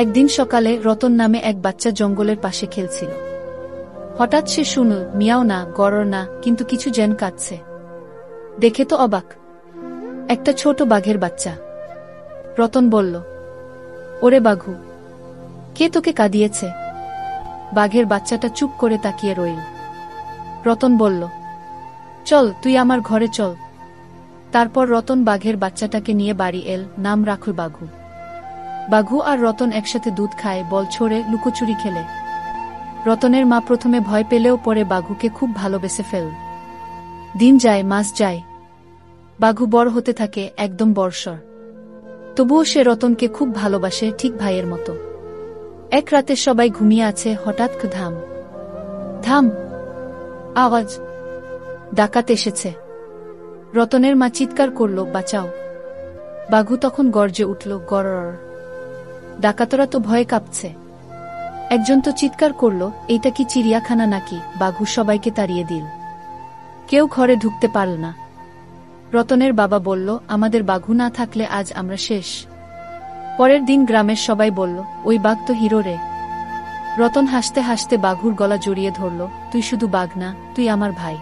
একদিন সকালে রতন নামে এক বাচ্চা জঙ্গলের পাশে খেলছিল। হঠাৎ সে শুনল মিয়াও না, গড়র না, কিন্তু কিছু যেন কাঁদছে। দেখে তো অবাক, একটা ছোট বাঘের বাচ্চা। রতন বলল, ওরে বাঘু, কে তোকে কাঁদিয়েছে? বাঘের বাচ্চাটা চুপ করে তাকিয়ে রইল। রতন বলল, চল তুই আমার ঘরে চল। তারপর রতন বাঘের বাচ্চাটাকে নিয়ে বাড়ি এল, নাম রাখল বাঘু। বাঘু আর রতন একসাথে দুধ খায়, বল ছোড়ে, লুকোচুরি খেলে। রতনের মা প্রথমে ভয় পেলেও পরে বাঘুকে খুব ভালোবেসে ফেল। দিন যায়, মাস যায়, বাঘু বড় হতে থাকে, একদম বর্ষর। তবুও সে রতনকে খুব ভালোবাসে, ঠিক ভাইয়ের মতো। এক রাতে সবাই ঘুমিয়ে আছে, হঠাৎ ধাম ধাম আওয়াজ, ডাকাত এসেছে। রতনের মা চিৎকার করল, বাঁচাও। বাঘু তখন গর্জে উঠল, গরর। ডাকাতরা তো ভয়ে কাঁপছে। একজন তো চিৎকার করল, এইটা কি চিড়িয়াখানা নাকি? বাঘু সবাইকে তাড়িয়ে দিল, কেউ ঘরে ঢুকতে পারল না। রতনের বাবা বলল, আমাদের বাঘু না থাকলে আজ আমরা শেষ। পরের দিন গ্রামের সবাই বলল, ওই বাঘ তো হিরো রে। রতন হাসতে হাসতে বাঘুর গলা জড়িয়ে ধরল, তুই শুধু বাঘ না, তুই আমার ভাই।